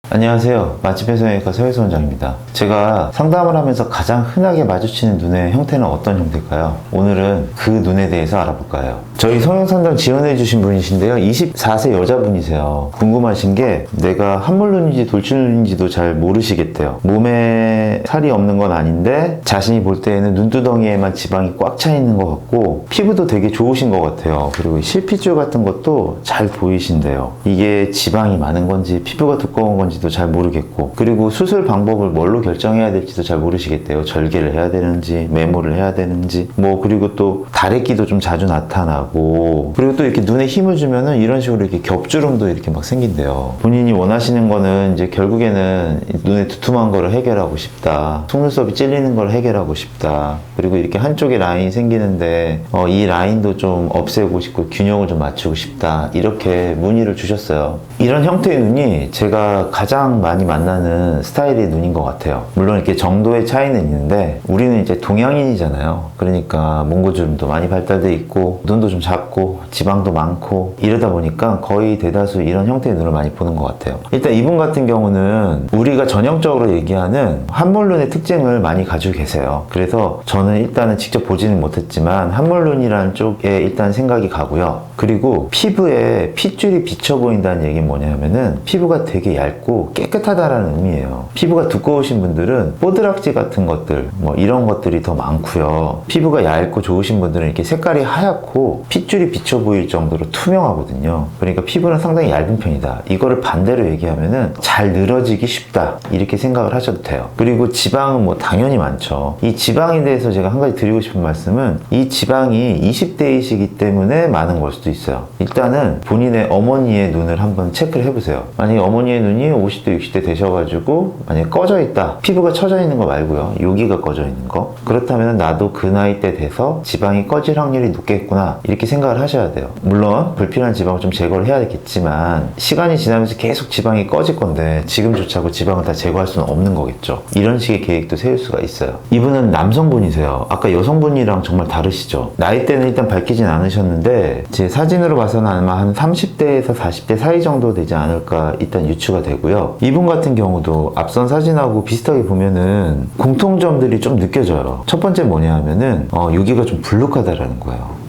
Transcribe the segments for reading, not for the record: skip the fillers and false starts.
안녕하세요. 맛집의 성형외과 서혜수 원장입니다. 제가 상담을 하면서 가장 흔하게 마주치는 눈의 형태는 어떤 형태일까요? 오늘은 그 눈에 대해서 알아볼까 해요. 저희 성형상담 지원해 주신 분이신데요. 24세 여자분이세요. 궁금하신 게 내가 한물눈인지 돌출눈인지도 잘 모르시겠대요. 몸에 살이 없는 건 아닌데 자신이 볼 때에는 눈두덩이에만 지방이 꽉 차 있는 것 같고 피부도 되게 좋으신 것 같아요. 그리고 실핏줄 같은 것도 잘 보이신대요. 이게 지방이 많은 건지 피부가 두꺼운 건지도 잘 모르겠고, 그리고 수술 방법을 뭘로 결정해야 될지도 잘 모르시겠대요. 절개를 해야 되는지 메모를 해야 되는지, 그리고 또 다래끼도 좀 자주 나타나고, 그리고 또 이렇게 눈에 힘을 주면은 이런 식으로 이렇게 겹주름도 이렇게 막 생긴대요. 본인이 원하시는 거는 이제 결국에는 눈에 두툼한 거를 해결하고 싶다, 속눈썹이 찔리는 걸 해결하고 싶다, 그리고 이렇게 한쪽에 라인이 생기는데 이 라인도 좀 없애고 싶고 균형을 좀 맞추고 싶다, 이렇게 문의를 주셨어요. 이런 형태의 눈이 제가 가장 많이 만나는 스타일의 눈인 것 같아요. 물론 이렇게 정도의 차이는 있는데 우리는 이제 동양인이잖아요. 그러니까 몽고주름도 많이 발달돼 있고 눈도 좀 작고 지방도 많고 이러다 보니까 거의 대다수 이런 형태의 눈을 많이 보는 것 같아요. 일단 이분 같은 경우는 우리가 전형적으로 얘기하는 한물눈의 특징을 많이 가지고 계세요. 그래서 저는 일단은 직접 보지는 못했지만 한물눈이라는 쪽에 일단 생각이 가고요. 그리고 피부에 핏줄이 비쳐 보인다는 얘기는 뭐냐면은 피부가 되게 얇고 깨끗하다라는 의미예요. 피부가 두꺼우신 분들은 뽀드락지 같은 것들 이런 것들이 더 많고요. 피부가 얇고 좋으신 분들은 이렇게 색깔이 하얗고 핏줄이 비쳐 보일 정도로 투명하거든요. 그러니까 피부는 상당히 얇은 편이다. 이거를 반대로 얘기하면은 잘 늘어지기 쉽다, 이렇게 생각을 하셔도 돼요. 그리고 지방은 당연히 많죠. 이 지방에 대해서 제가 한 가지 드리고 싶은 말씀은, 이 지방이 20대이시기 때문에 많은 걸 수도 있어요. 일단은 본인의 어머니의 눈을 한번 체크를 해보세요. 만약에 어머니의 눈이 50대 60대 되셔가지고 만약에 꺼져 있다, 피부가 처져 있는 거 말고요, 여기가 꺼져 있는 거, 그렇다면 나도 그 나이 때 돼서 지방이 꺼질 확률이 높겠구나, 이렇게 생각을 하셔야 돼요. 물론 불필요한 지방을 좀 제거를 해야겠지만 시간이 지나면서 계속 지방이 꺼질 건데 지금조차 그 지방을 다 제거할 수는 없는 거겠죠. 이런 식의 계획도 세울 수가 있어요. 이분은 남성분이세요. 아까 여성분이랑 정말 다르시죠. 나이대는 일단 밝히진 않으셨는데 제 사진으로 봐서는 아마 한 30대에서 40대 사이 정도 되지 않을까 일단 유추가 되고요. 이분 같은 경우도 앞선 사진하고 비슷하게 보면은 공통점들이 좀 느껴져요. 첫 번째 뭐냐 하면은 여기가 좀 불룩하다라는 거예요.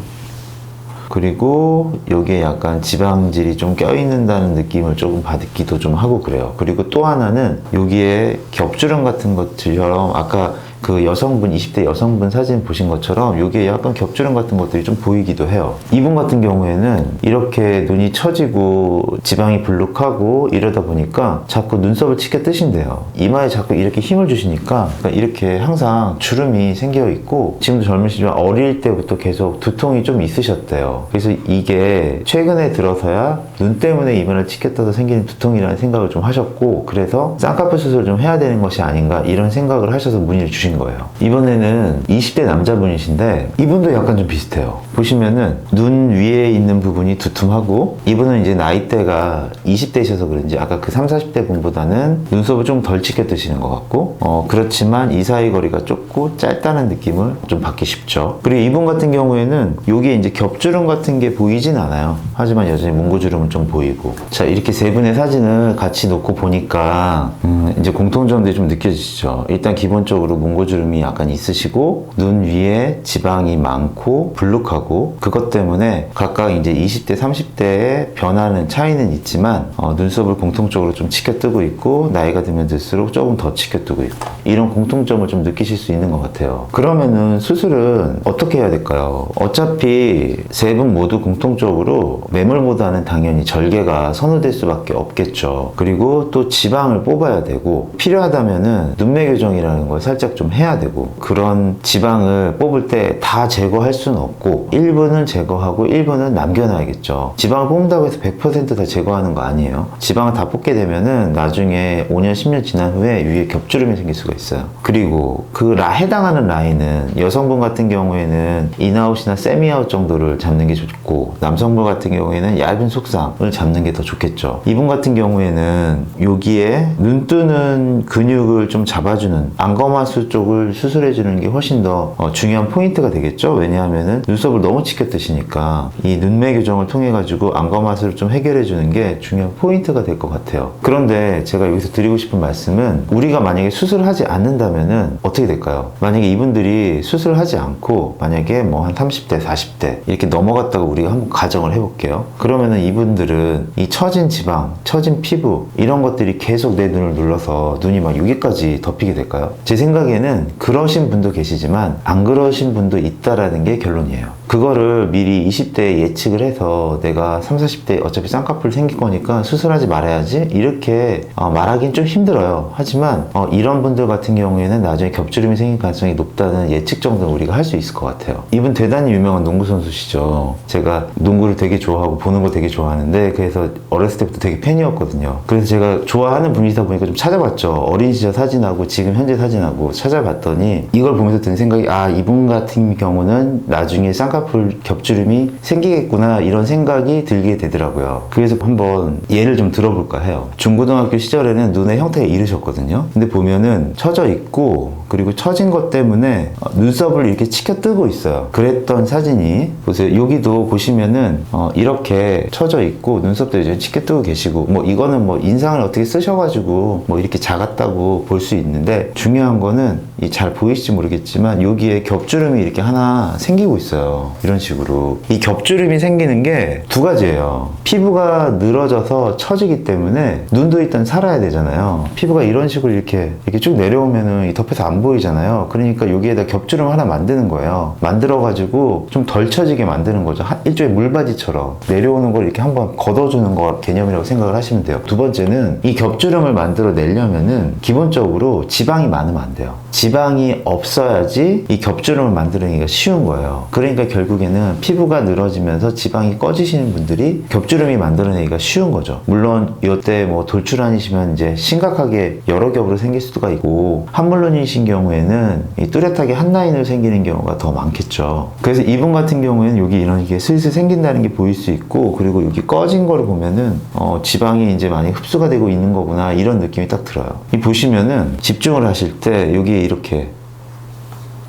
그리고 여기에 약간 지방질이 좀 껴있는다는 느낌을 조금 받기도 좀 하고 그래요. 그리고 또 하나는 여기에 겹주름 같은 것처럼 아까 그 여성분, 20대 여성분 사진 보신 것처럼 여기에 약간 겹주름 같은 것들이 좀 보이기도 해요. 이분 같은 경우에는 이렇게 눈이 처지고 지방이 불룩하고 이러다 보니까 자꾸 눈썹을 치켜 뜨신대요. 이마에 자꾸 이렇게 힘을 주시니까 이렇게 항상 주름이 생겨 있고, 지금도 젊으시지만 어릴 때부터 계속 두통이 좀 있으셨대요. 그래서 이게 최근에 들어서야 눈 때문에 이마를 치켜 떠서 생기는 두통이라는 생각을 좀 하셨고, 그래서 쌍꺼풀 수술을 좀 해야 되는 것이 아닌가 이런 생각을 하셔서 문의를 주신 거예요. 이번에는 20대 남자분이신데 이분도 약간 좀 비슷해요. 보시면은 눈 위에 있는 부분이 두툼하고, 이분은 이제 나이대가 20대이셔서 그런지 아까 그 30, 40대 분보다는 눈썹을 좀 덜 치켜 뜨시는 것 같고, 그렇지만 이 사이 거리가 좁고 짧다는 느낌을 좀 받기 쉽죠. 그리고 이분 같은 경우에는 여기에 이제 겹주름 같은 게 보이진 않아요. 하지만 여전히 몽고주름은 좀 보이고. 자, 이렇게 세 분의 사진을 같이 놓고 보니까 이제 공통점들이 좀 느껴지시죠. 일단 기본적으로 몽고주름이 약간 있으시고 눈 위에 지방이 많고 불룩하고, 그것 때문에 각각 이제 20대 30대의 변화는 차이는 있지만 눈썹을 공통적으로 좀 치켜뜨고 있고, 나이가 들면 들수록 조금 더 치켜뜨고 있고, 이런 공통점을 좀 느끼실 수 있는 것 같아요. 그러면은 수술은 어떻게 해야 될까요? 어차피 세 분 모두 공통적으로 매몰보다는 당연히 절개가 선호될 수밖에 없겠죠. 그리고 또 지방을 뽑아야 되고, 필요하다면은 눈매 교정이라는 걸 살짝 좀 해야 되고, 그런 지방을 뽑을 때 다 제거할 수는 없고 일부는 제거하고 일부는 남겨놔야겠죠. 지방을 뽑는다고 해서 100% 다 제거하는 거 아니에요. 지방을 다 뽑게 되면은 나중에 5년 10년 지난 후에 위에 겹주름이 생길 수가 있어요. 그리고 해당하는 라인은 여성분 같은 경우에는 인아웃이나 세미아웃 정도를 잡는 게 좋고, 남성분 같은 경우에는 얇은 속상을 잡는 게 더 좋겠죠. 이분 같은 경우에는 여기에 눈 뜨는 근육을 좀 잡아주는 안검하수 쪽 쪽을 수술해 주는 게 훨씬 더 중요한 포인트가 되겠죠. 왜냐하면은 눈썹을 너무 치켜 뜨시니까 이 눈매 교정을 통해 가지고 안과 맛을 좀 해결해 주는 게 중요한 포인트가 될 것 같아요. 그런데 제가 여기서 드리고 싶은 말씀은, 우리가 만약에 수술하지 않는다면은 어떻게 될까요? 만약에 이분들이 수술하지 않고 만약에 뭐 한 30대 40대 이렇게 넘어갔다고 우리가 한번 가정을 해볼게요. 그러면은 이분들은 이 처진 지방, 처진 피부 이런 것들이 계속 내 눈을 눌러서 눈이 막 여기까지 덮이게 될까요? 제 생각에는 그러신 분도 계시지만 안 그러신 분도 있다라는 게 결론이에요. 그거를 미리 20대에 예측을 해서 내가 30, 40대 어차피 쌍꺼풀 생길 거니까 수술하지 말아야지 이렇게 말하기는 좀 힘들어요. 하지만 이런 분들 같은 경우에는 나중에 겹주름이 생길 가능성이 높다는 예측 정도는 우리가 할 수 있을 것 같아요. 이분 대단히 유명한 농구 선수시죠. 제가 농구를 되게 좋아하고 보는 거 되게 좋아하는데, 그래서 어렸을 때부터 되게 팬이었거든요. 그래서 제가 좋아하는 분이시다 보니까 좀 찾아봤죠. 어린 시절 사진하고 지금 현재 사진하고 찾아봤더니 이걸 보면서 드는 생각이, 이분 같은 경우는 나중에 쌍꺼풀 겹주름이 생기겠구나 이런 생각이 들게 되더라고요. 그래서 한번 예를 좀 들어볼까 해요. 중고등학교 시절에는 눈의 형태가 이르셨거든요. 근데 보면은 처져 있고, 그리고 처진 것 때문에 눈썹을 이렇게 치켜 뜨고 있어요. 그랬던 사진이, 보세요. 여기도 보시면은 이렇게 처져 있고 눈썹도 이제 치켜 뜨고 계시고, 뭐 이거는 뭐 인상을 어떻게 쓰셔가지고 뭐 이렇게 작았다고 볼 수 있는데, 중요한 거는 잘 보이실지 모르겠지만 여기에 겹주름이 이렇게 하나 생기고 있어요. 이런 식으로. 이 겹주름이 생기는 게 두 가지예요. 피부가 늘어져서 처지기 때문에 눈도 일단 살아야 되잖아요. 피부가 이런 식으로 이렇게 쭉 내려오면은 덮여서 안 보이잖아요. 그러니까 여기에다 겹주름 하나 만드는 거예요. 만들어가지고 좀 덜 처지게 만드는 거죠. 일종의 물바지처럼 내려오는 걸 이렇게 한번 걷어주는 거 개념이라고 생각을 하시면 돼요. 두 번째는 이 겹주름을 만들어 내려면은 기본적으로 지방이 많으면 안 돼요. 지방이 없어야지 이 겹주름을 만드는 게 쉬운 거예요. 그러니까 결국에는 피부가 늘어지면서 지방이 꺼지시는 분들이 겹주름이 만들어내기가 쉬운 거죠. 물론 이때 뭐 돌출환이시면 이제 심각하게 여러 겹으로 생길 수가 있고, 한물론이신 경우에는 이 뚜렷하게 한 라인으로 생기는 경우가 더 많겠죠. 그래서 이분 같은 경우에는 여기 이런 게 슬슬 생긴다는 게 보일 수 있고, 그리고 여기 꺼진 거를 보면은 지방이 이제 많이 흡수가 되고 있는 거구나 이런 느낌이 딱 들어요. 이 보시면은 집중을 하실 때 여기에 이렇게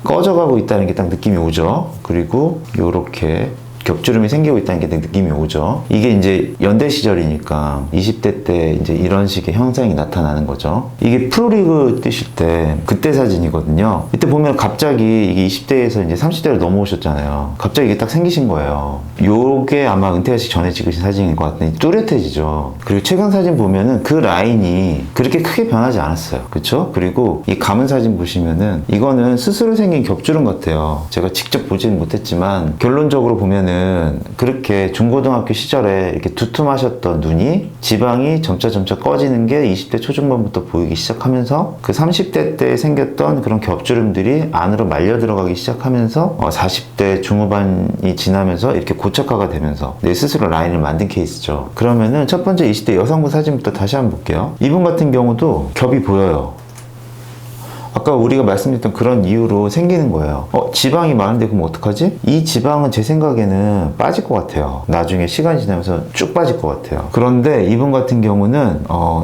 꺼져가고 있다는 게 딱 느낌이 오죠. 그리고 요렇게 겹주름이 생기고 있다는 게 느낌이 오죠. 이게 이제 연대 시절이니까 20대 때 이제 이런 식의 현상이 나타나는 거죠. 이게 프로리그 뛰실 때 그때 사진이거든요. 이때 보면 갑자기 이게 20대에서 이제 30대로 넘어오셨잖아요. 갑자기 이게 딱 생기신 거예요. 요게 아마 은퇴하시기 전에 찍으신 사진인 것 같더니 뚜렷해지죠. 그리고 최근 사진 보면은 그 라인이 그렇게 크게 변하지 않았어요. 그쵸? 그리고 이 감은 사진 보시면은 이거는 스스로 생긴 겹주름 같아요. 제가 직접 보지는 못했지만 결론적으로 보면은 그렇게 중고등학교 시절에 이렇게 두툼하셨던 눈이 지방이 점차 꺼지는 게 20대 초중반부터 보이기 시작하면서, 그 30대 때 생겼던 그런 겹주름들이 안으로 말려 들어가기 시작하면서 40대 중후반이 지나면서 이렇게 고착화가 되면서 내 스스로 라인을 만든 케이스죠. 그러면은 첫 번째 20대 여성분 사진부터 다시 한번 볼게요. 이분 같은 경우도 겹이 보여요. 아까 우리가 말씀드렸던 그런 이유로 생기는 거예요. 지방이 많은데 그럼 어떡하지? 이 지방은 제 생각에는 빠질 것 같아요. 나중에 시간이 지나면서 쭉 빠질 것 같아요. 그런데 이분 같은 경우는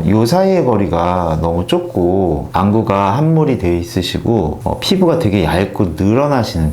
요 사이의 거리가 너무 좁고 안구가 함몰이 돼 있으시고 피부가 되게 얇고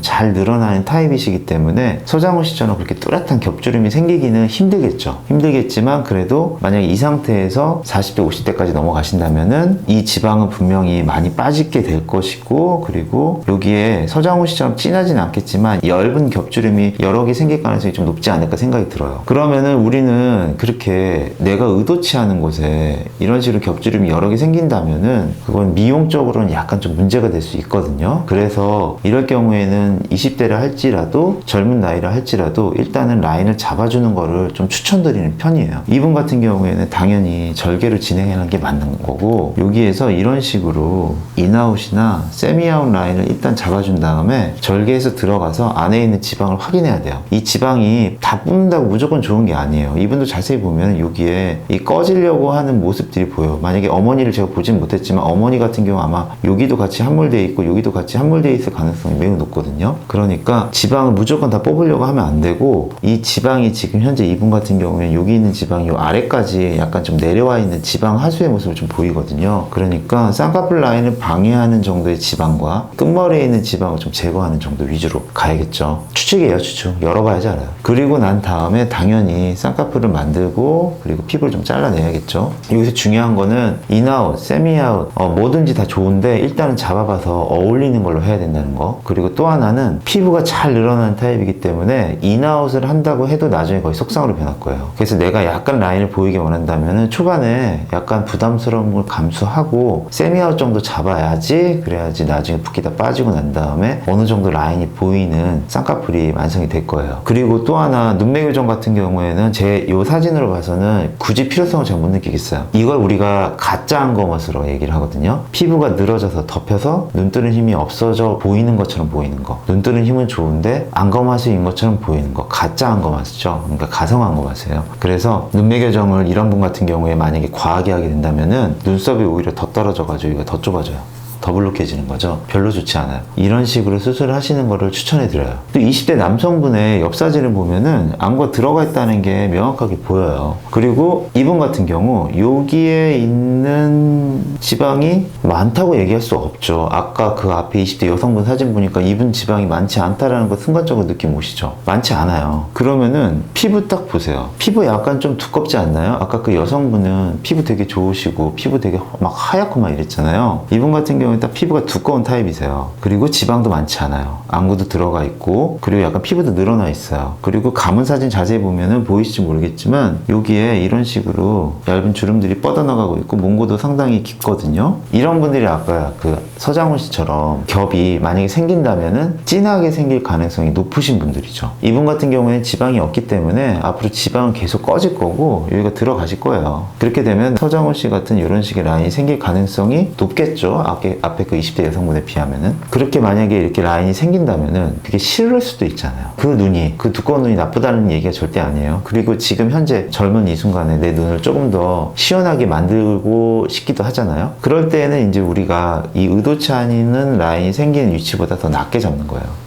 잘 늘어나는 타입이시기 때문에 서장훈 씨처럼 그렇게 뚜렷한 겹주름이 생기기는 힘들겠지만 그래도 만약에 이 상태에서 40대 50대까지 넘어가신다면은 이 지방은 분명히 많이 빠지게 될 것이고, 그리고 여기에 서장훈 씨처럼 진하진 않겠지만 엷은 겹주름이 여러 개 생길 가능성이 좀 높지 않을까 생각이 들어요. 그러면은 우리는 그렇게 내가 의도치 않은 곳에 이런 식으로 겹주름이 여러 개 생긴다면은 그건 미용적으로는 약간 좀 문제가 될 수 있거든요. 그래서 이럴 경우에는 20대를 할지라도 젊은 나이를 할지라도 일단은 라인을 잡아주는 거를 좀 추천드리는 편이에요. 이분 같은 경우에는 당연히 절개를 진행하는 게 맞는 거고, 여기에서 이런 식으로 인아웃이나 세미아웃 라인을 일단 잡아준 다음에 절개해서 들어가서 안에 있는 지방을 확인해야 돼요. 이 지방이 다 뽑는다고 무조건 좋은 게 아니에요. 이분도 자세히 보면 여기에 이 꺼지려고 하는 모습들이 보여요. 만약에 어머니를 제가 보진 못했지만 어머니 같은 경우 아마 여기도 같이 함몰되어 있고 여기도 같이 함몰되어 있을 가능성이 매우 높거든요. 그러니까 지방을 무조건 다 뽑으려고 하면 안 되고, 이 지방이 지금 현재 이분 같은 경우에는 여기 있는 지방이 요 아래까지 약간 좀 내려와 있는 지방 하수의 모습을 좀 보이거든요. 그러니까 쌍꺼풀 라인을 방해하는 하는 정도의 지방과 끝머리에 있는 지방을 좀 제거하는 정도 위주로 가야겠죠. 추측이에요, 추측. 열어봐야지 알아요. 그리고 난 다음에 당연히 쌍꺼풀을 만들고 그리고 피부를 좀 잘라내야겠죠. 여기서 중요한 거는 인아웃, 세미아웃 뭐든지 다 좋은데 일단은 잡아봐서 어울리는 걸로 해야 된다는 거. 그리고 또 하나는 피부가 잘 늘어나는 타입이기 때문에 인아웃을 한다고 해도 나중에 거의 속상으로 변할 거예요. 그래서 내가 약간 라인을 보이게 원한다면 초반에 약간 부담스러운 걸 감수하고 세미아웃 정도 잡아야지, 그래야지 나중에 붓기 다 빠지고 난 다음에 어느 정도 라인이 보이는 쌍꺼풀이 완성이 될 거예요. 그리고 또 하나 눈매 교정 같은 경우에는 제 이 사진으로 봐서는 굳이 필요성을 잘 못 느끼겠어요. 이걸 우리가 가짜 안검하수로 얘기를 하거든요. 피부가 늘어져서 덮여서 눈 뜨는 힘이 없어져 보이는 것처럼 보이는 거. 눈 뜨는 힘은 좋은데 안검하수인 것처럼 보이는 거. 가짜 안검하수죠. 그러니까 가성 안검하수예요. 그래서 눈매 교정을 이런 분 같은 경우에 만약에 과하게 하게 된다면은 눈썹이 오히려 더 떨어져가지고 이거 더 좁아져요. 더블록해지는 거죠. 별로 좋지 않아요. 이런 식으로 수술을 하시는 거를 추천해 드려요. 또 20대 남성분의 옆 사진을 보면은 안과 들어가 있다는 게 명확하게 보여요. 그리고 이분 같은 경우 여기에 있는 지방이 많다고 얘기할 수 없죠. 아까 그 앞에 20대 여성분 사진 보니까 이분 지방이 많지 않다라는 거 순간적으로 느낌 오시죠? 많지 않아요. 그러면은 피부 딱 보세요. 피부 약간 좀 두껍지 않나요? 아까 그 여성분은 피부 되게 좋으시고 피부 되게 막 하얗고 막 이랬잖아요. 이분 같은 경우는 딱 피부가 두꺼운 타입이세요. 그리고 지방도 많지 않아요. 안구도 들어가 있고 그리고 약간 피부도 늘어나 있어요. 그리고 감은 사진 자세히 보면은 보이실지 모르겠지만 여기에 이런 식으로 얇은 주름들이 뻗어나가고 있고 몽고도 상당히 깊거든요. 이런 분들이 아까 그 서장훈 씨처럼 겹이 만약에 생긴다면은 진하게 생길 가능성이 높으신 분들이죠. 이분 같은 경우에는 지방이 없기 때문에 앞으로 지방은 계속 꺼질 거고 여기가 들어가실 거예요. 그렇게 되면 서장훈 씨 같은 이런 식의 라인이 생길 가능성이 높겠죠. 앞에 그 20대 여성분에 비하면은. 그렇게 만약에 이렇게 라인이 생긴다면은 그게 싫을 수도 있잖아요. 그 두꺼운 눈이 나쁘다는 얘기가 절대 아니에요. 그리고 지금 현재 젊은 이 순간에 내 눈을 조금 더 시원하게 만들고 싶기도 하잖아요. 그럴 때는 이제 우리가 이 의도치 않은 라인이 생기는 위치보다 더 낮게 잡는 거예요.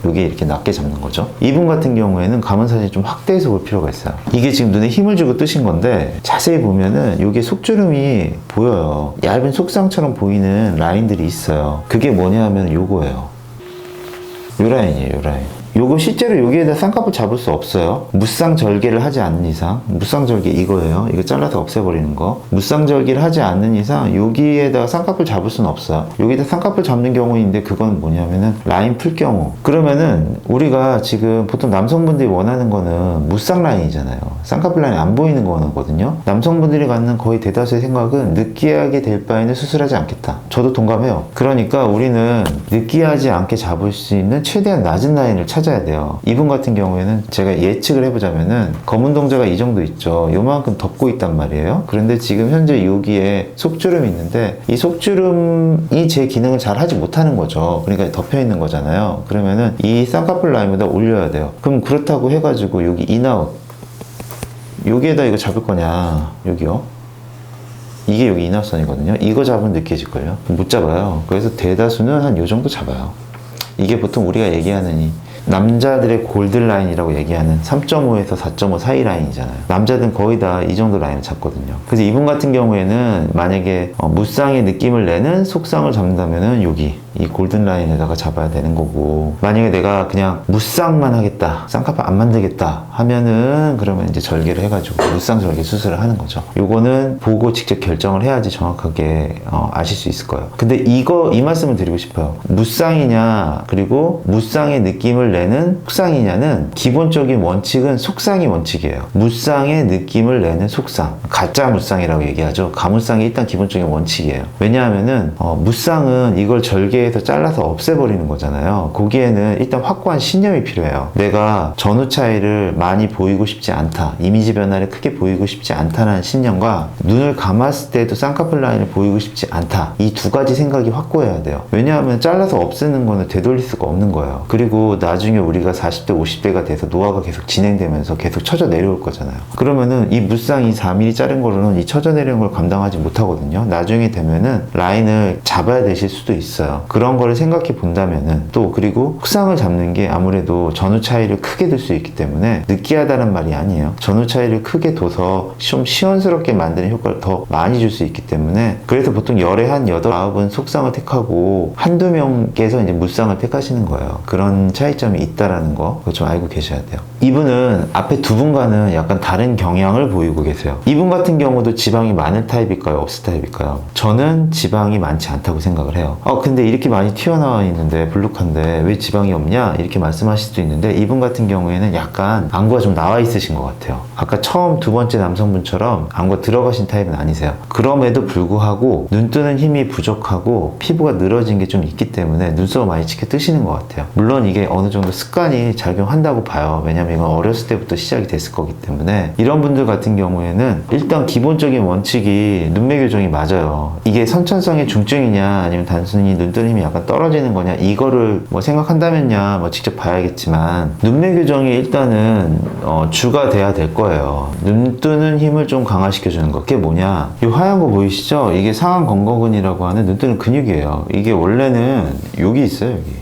여기 이렇게 낮게 잡는 거죠. 이분 같은 경우에는 감은 사진이 좀 확대해서 볼 필요가 있어요. 이게 지금 눈에 힘을 주고 뜨신 건데 자세히 보면은 여기에 속주름이 보여요. 얇은 속상처럼 보이는 라인들이 있어요. 그게 뭐냐 하면 요거예요. 요 라인이에요, 요 라인. 요거 실제로 여기에다 쌍꺼풀 잡을 수 없어요. 무쌍절개를 하지 않는 이상. 무쌍절개 이거예요. 이거 잘라서 없애버리는 거. 무쌍절개를 하지 않는 이상 여기에다가 쌍꺼풀 잡을 수는 없어요. 여기다 쌍꺼풀 잡는 경우인데 그건 뭐냐면은 라인 풀 경우. 그러면은 우리가 지금 보통 남성분들이 원하는 거는 무쌍 라인이잖아요. 쌍꺼풀 라인이 안 보이는 거거든요. 남성분들이 갖는 거의 대다수의 생각은 느끼하게 될 바에는 수술하지 않겠다. 저도 동감해요. 그러니까 우리는 느끼하지 않게 잡을 수 있는 최대한 낮은 라인을 찾아야 돼요. 이분 같은 경우에는 제가 예측을 해보자면은 검은 동자가 이 정도 있죠. 요만큼 덮고 있단 말이에요. 그런데 지금 현재 여기에 속주름이 있는데 이 속주름이 제 기능을 잘 하지 못하는 거죠. 그러니까 덮여 있는 거잖아요. 그러면은 이 쌍꺼풀 라인보다 올려야 돼요. 그럼 그렇다고 해가지고 여기 인아웃 여기에다 이거 잡을 거냐, 여기요. 이게 여기 인아웃선이거든요. 이거 잡으면 느껴질걸요. 못 잡아요. 그래서 대다수는 한 요 정도 잡아요. 이게 보통 우리가 얘기하는 이 남자들의 골든라인이라고 얘기하는 3.5에서 4.5 사이 라인이잖아요. 남자들은 거의 다 이 정도 라인을 잡거든요. 그래서 이분 같은 경우에는 만약에 무쌍의 느낌을 내는 속쌍을 잡는다면은 여기 이 골든라인에다가 잡아야 되는 거고, 만약에 내가 그냥 무쌍만 하겠다, 쌍꺼풀 안 만들겠다 하면은 그러면 이제 절개를 해가지고 무쌍 절개 수술을 하는 거죠. 요거는 보고 직접 결정을 해야지 정확하게 아실 수 있을 거예요. 근데 이 말씀을 드리고 싶어요. 무쌍이냐 그리고 무쌍의 느낌을 내는 속쌍이냐는 기본적인 원칙은 속쌍이 원칙이에요. 무쌍의 느낌을 내는 속쌍, 가짜 무쌍이라고 얘기하죠. 가무쌍이 일단 기본적인 원칙이에요. 왜냐하면은 무쌍은 이걸 절개해서 잘라서 없애버리는 거잖아요. 거기에는 일단 확고한 신념이 필요해요. 내가 전후 차이를 많이 보이고 싶지 않다, 이미지 변화를 크게 보이고 싶지 않다는 신념과 눈을 감았을 때도 쌍꺼풀 라인을 보이고 싶지 않다, 이 두 가지 생각이 확고해야 돼요. 왜냐하면 잘라서 없애는 거는 되돌릴 수가 없는 거예요. 그리고 나중에 나중에 우리가 40대 50대가 돼서 노화가 계속 진행되면서 계속 처져 내려올 거잖아요. 그러면은 이 무쌍이 4mm 자른 거로는 이 처져 내려온 걸 감당하지 못하거든요. 나중에 되면은 라인을 잡아야 되실 수도 있어요. 그런 거를 생각해 본다면은 또 그리고 흑상을 잡는 게 아무래도 전후 차이를 크게 둘 수 있기 때문에 느끼하다는 말이 아니에요. 전후 차이를 크게 둬서 좀 시원스럽게 만드는 효과를 더 많이 줄 수 있기 때문에 그래서 보통 열에 한 8, 9은 속상을 택하고 한두 명께서 이제 무쌍을 택하시는 거예요. 그런 차이점이 있다라는 거 그거 좀 알고 계셔야 돼요. 이분은 앞에 두 분과는 약간 다른 경향을 보이고 계세요. 이분 같은 경우도 지방이 많은 타입일까요? 없을 타입일까요? 저는 지방이 많지 않다고 생각을 해요. 근데 이렇게 많이 튀어나와 있는데 블룩한데 왜 지방이 없냐? 이렇게 말씀하실 수도 있는데 이분 같은 경우에는 약간 안구가 좀 나와 있으신 것 같아요. 아까 처음 두 번째 남성분처럼 안구가 들어가신 타입은 아니세요. 그럼에도 불구하고 눈 뜨는 힘이 부족하고 피부가 늘어진 게 좀 있기 때문에 눈썹을 많이 치켜 뜨시는 것 같아요. 물론 이게 어느 정도 습관이 작용한다고 봐요. 왜냐면 이건 어렸을 때부터 시작이 됐을 거기 때문에 이런 분들 같은 경우에는 일단 기본적인 원칙이 눈매 교정이 맞아요. 이게 선천성의 중증이냐 아니면 단순히 눈 뜨는 힘이 약간 떨어지는 거냐 이거를 뭐 생각한다면야 뭐 직접 봐야겠지만 눈매 교정이 일단은 주가 돼야 될 거예요. 눈 뜨는 힘을 좀 강화시켜주는 거. 그게 뭐냐? 이 하얀 거 보이시죠? 이게 상안 건거근이라고 하는 눈 뜨는 근육이에요. 이게 원래는 여기 있어요. 여기.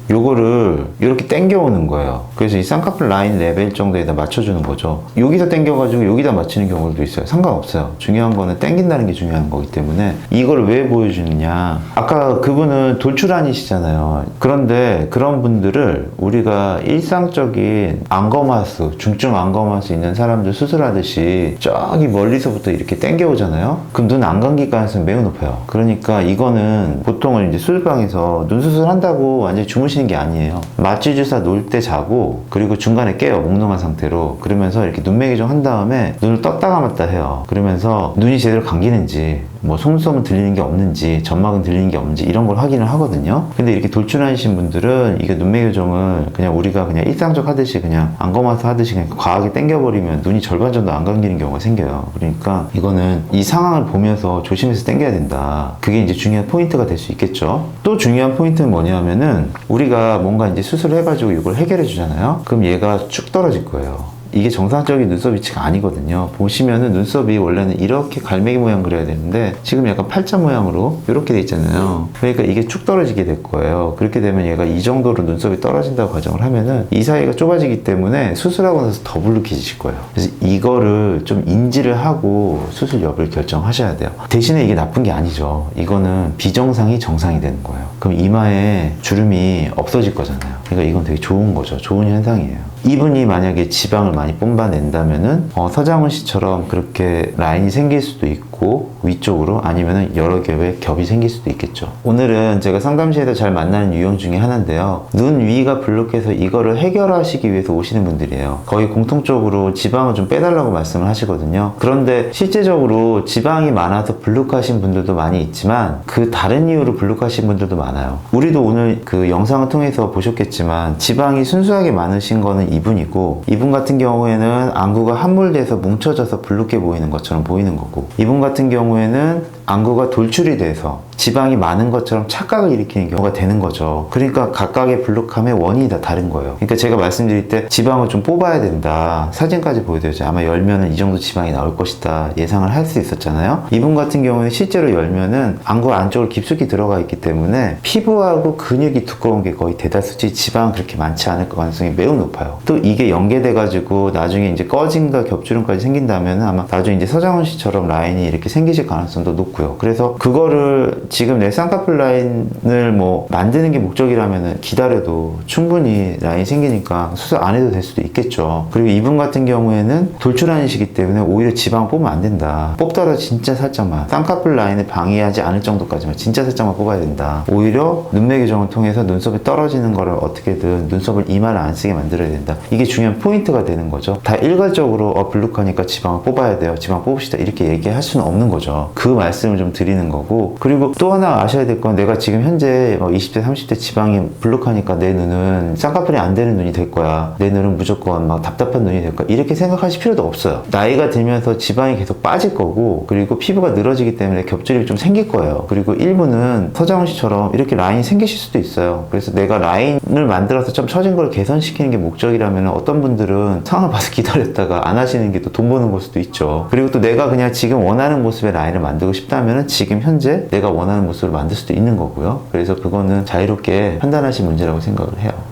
요거를 이렇게 당겨오는 거예요. 그래서 이 쌍꺼풀 라인 레벨 정도에다 맞춰주는 거죠. 여기서 당겨가지고 여기다 맞추는 경우도 있어요. 상관없어요. 중요한 거는 당긴다는 게 중요한 거기 때문에 이걸 왜 보여주느냐. 아까 그분은 돌출아니시잖아요. 그런데 그런 분들을 우리가 일상적인 안검하수, 중증 안검하수 있는 사람들 수술하듯이 저기 멀리서부터 이렇게 당겨오잖아요. 그럼 눈 안 감길 가능성이 매우 높아요. 그러니까 이거는 보통은 이제 수술방에서 눈 수술한다고 완전히 주무시는 게 아니에요. 마취 주사 놓을 때 자고 그리고 중간에 깨요. 몽롱한 상태로. 그러면서 이렇게 눈매 교정 한 다음에 눈을 떴다 감았다 해요. 그러면서 눈이 제대로 감기는지 뭐 속눈썹은 들리는 게 없는지 점막은 들리는 게 없는지 이런 걸 확인을 하거든요. 근데 이렇게 돌출하신 분들은 이게 눈매 교정을 그냥 우리가 그냥 일상적 하듯이 그냥 안검하수 하듯이 그냥 과하게 당겨버리면 눈이 절반 정도 안 감기는 경우가 생겨요. 그러니까 이거는 이 상황을 보면서 조심해서 당겨야 된다. 그게 이제 중요한 포인트가 될 수 있겠죠. 또 중요한 포인트는 뭐냐면은 우리가 뭔가 이제 수술을 해가지고 이걸 해결해 주잖아요. 그럼 얘가 쭉 떨어질 거예요. 이게 정상적인 눈썹 위치가 아니거든요. 보시면은 눈썹이 원래는 이렇게 갈매기 모양 그려야 되는데 지금 약간 팔자 모양으로 이렇게 돼 있잖아요. 그러니까 이게 쭉 떨어지게 될 거예요. 그렇게 되면 얘가 이 정도로 눈썹이 떨어진다고 가정을 하면은 이 사이가 좁아지기 때문에 수술하고 나서 더 불룩해지실 거예요. 그래서 이거를 좀 인지를 하고 수술 여부를 결정하셔야 돼요. 대신에 이게 나쁜 게 아니죠. 이거는 비정상이 정상이 되는 거예요. 그럼 이마에 주름이 없어질 거잖아요. 그러니까 이건 되게 좋은 거죠. 좋은 현상이에요. 이분이 만약에 지방을 많이 뿜어낸다면은 서장훈 씨처럼 그렇게 라인이 생길 수도 있고 위쪽으로 아니면은 여러 개의 겹이 생길 수도 있겠죠. 오늘은 제가 상담실에서 잘 만나는 유형 중에 하나인데요. 눈 위가 불룩해서 이거를 해결하시기 위해서 오시는 분들이에요. 거의 공통적으로 지방을 좀 빼달라고 말씀을 하시거든요. 그런데 실제적으로 지방이 많아서 불룩하신 분들도 많이 있지만 그 다른 이유로 불룩하신 분들도 많아요. 우리도 오늘 그 영상을 통해서 보셨겠지만 지방이 순수하게 많으신 거는 이분이고 이분 같은 경우에는 안구가 함몰돼서 뭉쳐져서 불룩해 보이는 것처럼 보이는 거고 이분 같은 경우에는 안구가 돌출이 돼서 지방이 많은 것처럼 착각을 일으키는 경우가 되는 거죠. 그러니까 각각의 불룩함의 원인이 다 다른 거예요. 그러니까 제가 말씀드릴 때 지방을 좀 뽑아야 된다. 사진까지 보여드렸죠. 아마 열면은 이 정도 지방이 나올 것이다. 예상을 할 수 있었잖아요. 이분 같은 경우는 실제로 열면은 안구 안쪽으로 깊숙이 들어가 있기 때문에 피부하고 근육이 두꺼운 게 거의 대다수지 지방은 그렇게 많지 않을 가능성이 매우 높아요. 또 이게 연계돼가지고 나중에 이제 꺼짐과 겹주름까지 생긴다면 아마 나중에 이제 서장훈 씨처럼 라인이 이렇게 생기실 가능성도 높고요. 그래서 그거를 지금 내 쌍꺼풀 라인을 뭐 만드는 게 목적이라면 기다려도 충분히 라인 생기니까 수술 안 해도 될 수도 있겠죠. 그리고 이분 같은 경우에는 돌출아니시기 때문에 오히려 지방 뽑으면 안 된다. 뽑더라도 진짜 살짝만 쌍꺼풀 라인을 방해하지 않을 정도까지만 진짜 살짝만 뽑아야 된다. 오히려 눈매 교정을 통해서 눈썹이 떨어지는 거를 어떻게든 눈썹을 이마를 안 쓰게 만들어야 된다. 이게 중요한 포인트가 되는 거죠. 다 일괄적으로 불룩하니까 지방을 뽑아야 돼요. 지방 뽑읍시다. 이렇게 얘기할 수는 없는 거죠. 그 말씀 말씀을 좀 드리는 거고, 그리고 또 하나 아셔야 될 건 내가 지금 현재 20대 30대 지방이 불룩하니까 내 눈은 쌍꺼풀이 안 되는 눈이 될 거야, 내 눈은 무조건 막 답답한 눈이 될 거야, 이렇게 생각하실 필요도 없어요. 나이가 들면서 지방이 계속 빠질 거고, 그리고 피부가 늘어지기 때문에 겹줄이 좀 생길 거예요. 그리고 일부는 서장훈 씨처럼 이렇게 라인이 생기실 수도 있어요. 그래서 내가 라인을 만들어서 좀 처진 걸 개선시키는 게 목적이라면 어떤 분들은 상을 봐서 기다렸다가 안 하시는 게 또 돈 버는 걸 수도 있죠. 그리고 또 내가 그냥 지금 원하는 모습의 라인을 만들고 싶다면 지금 현재 내가 원하는 모습을 만들 수도 있는 거고요. 그래서 그거는 자유롭게 판단하실 문제라고 생각을 해요.